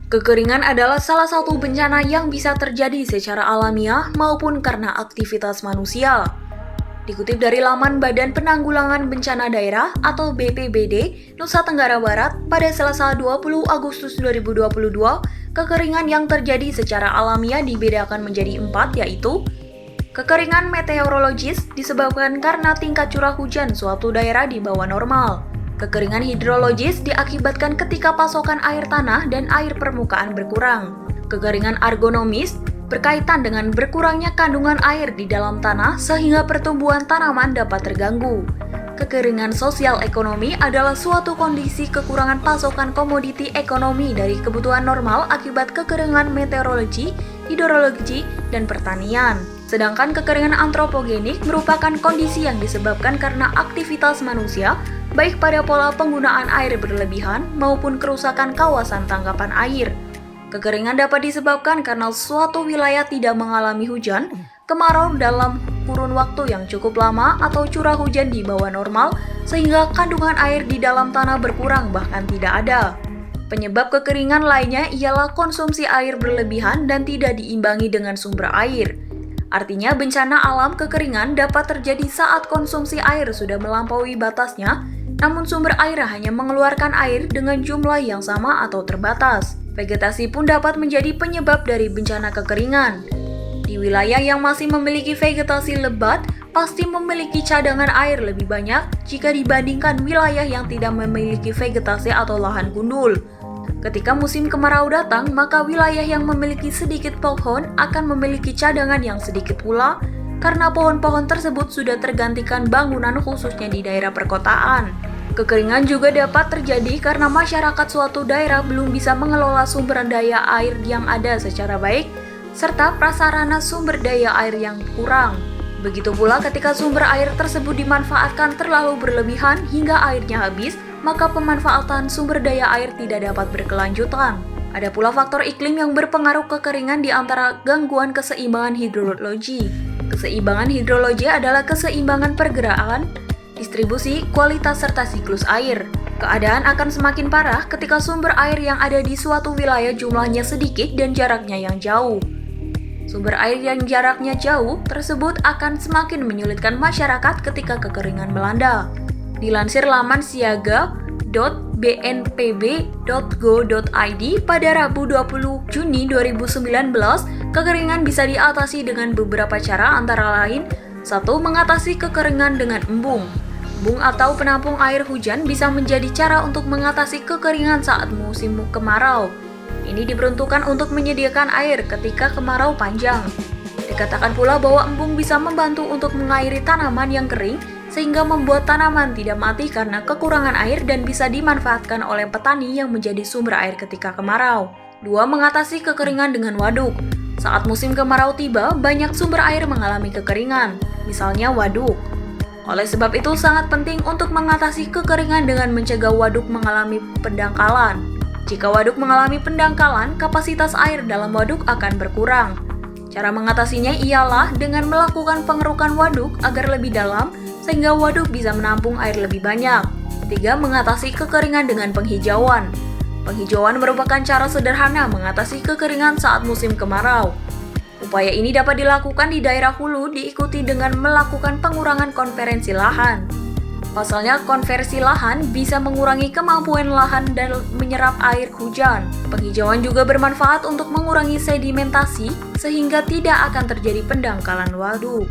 Kekeringan adalah salah satu bencana yang bisa terjadi secara alamiah maupun karena aktivitas manusia. Dikutip dari laman Badan Penanggulangan Bencana Daerah atau BPBD Nusa Tenggara Barat pada Selasa 20 Agustus 2022, kekeringan yang terjadi secara alamiah dibedakan menjadi 4, yaitu kekeringan meteorologis disebabkan karena tingkat curah hujan suatu daerah di bawah normal. Kekeringan hidrologis diakibatkan ketika pasokan air tanah dan air permukaan berkurang. Kekeringan argonomis berkaitan dengan berkurangnya kandungan air di dalam tanah sehingga pertumbuhan tanaman dapat terganggu. Kekeringan sosial ekonomi adalah suatu kondisi kekurangan pasokan komoditi ekonomi dari kebutuhan normal akibat kekeringan meteorologi, hidrologi, dan pertanian. Sedangkan kekeringan antropogenik merupakan kondisi yang disebabkan karena aktivitas manusia, baik pada pola penggunaan air berlebihan maupun kerusakan kawasan tangkapan air. Kekeringan dapat disebabkan karena suatu wilayah tidak mengalami hujan, kemarau dalam kurun waktu yang cukup lama atau curah hujan di bawah normal sehingga kandungan air di dalam tanah berkurang bahkan tidak ada. Penyebab kekeringan lainnya ialah konsumsi air berlebihan dan tidak diimbangi dengan sumber air. Artinya bencana alam kekeringan dapat terjadi saat konsumsi air sudah melampaui batasnya, namun sumber air hanya mengeluarkan air dengan jumlah yang sama atau terbatas. Vegetasi pun dapat menjadi penyebab dari bencana kekeringan. Di wilayah yang masih memiliki vegetasi lebat, pasti memiliki cadangan air lebih banyak jika dibandingkan wilayah yang tidak memiliki vegetasi atau lahan gundul. Ketika musim kemarau datang, maka wilayah yang memiliki sedikit pohon akan memiliki cadangan yang sedikit pula, karena pohon-pohon tersebut sudah tergantikan bangunan khususnya di daerah perkotaan. Kekeringan juga dapat terjadi karena masyarakat suatu daerah belum bisa mengelola sumber daya air yang ada secara baik, serta prasarana sumber daya air yang kurang. Begitu pula ketika sumber air tersebut dimanfaatkan terlalu berlebihan hingga airnya habis, maka pemanfaatan sumber daya air tidak dapat berkelanjutan. Ada pula faktor iklim yang berpengaruh kekeringan di antara gangguan keseimbangan hidrologi. Keseimbangan hidrologi adalah keseimbangan pergerakan, distribusi, kualitas, serta siklus air. Keadaan akan semakin parah ketika sumber air yang ada di suatu wilayah jumlahnya sedikit dan jaraknya yang jauh. Sumber air yang jaraknya jauh tersebut akan semakin menyulitkan masyarakat ketika kekeringan melanda. Dilansir laman siaga.bnpb.go.id pada Rabu 20 Juni 2019, kekeringan bisa diatasi dengan beberapa cara antara lain: 1. Mengatasi kekeringan dengan embung. Embung atau penampung air hujan bisa menjadi cara untuk mengatasi kekeringan saat musim kemarau. Ini diperuntukkan untuk menyediakan air ketika kemarau panjang. Dikatakan pula bahwa embung bisa membantu untuk mengairi tanaman yang kering sehingga membuat tanaman tidak mati karena kekurangan air dan bisa dimanfaatkan oleh petani yang menjadi sumber air ketika kemarau. 2. Mengatasi kekeringan dengan waduk. Saat musim kemarau tiba, banyak sumber air mengalami kekeringan, misalnya waduk. Oleh sebab itu sangat penting untuk mengatasi kekeringan dengan mencegah waduk mengalami pendangkalan. Jika waduk mengalami pendangkalan, kapasitas air dalam waduk akan berkurang. Cara mengatasinya ialah dengan melakukan pengerukan waduk agar lebih dalam sehingga waduk bisa menampung air lebih banyak. 3. Mengatasi kekeringan dengan penghijauan. Penghijauan merupakan cara sederhana mengatasi kekeringan saat musim kemarau. Upaya ini dapat dilakukan di daerah hulu diikuti dengan melakukan pengurangan konversi lahan. Pasalnya, konversi lahan bisa mengurangi kemampuan lahan dan menyerap air hujan. Penghijauan juga bermanfaat untuk mengurangi sedimentasi sehingga tidak akan terjadi pendangkalan waduk.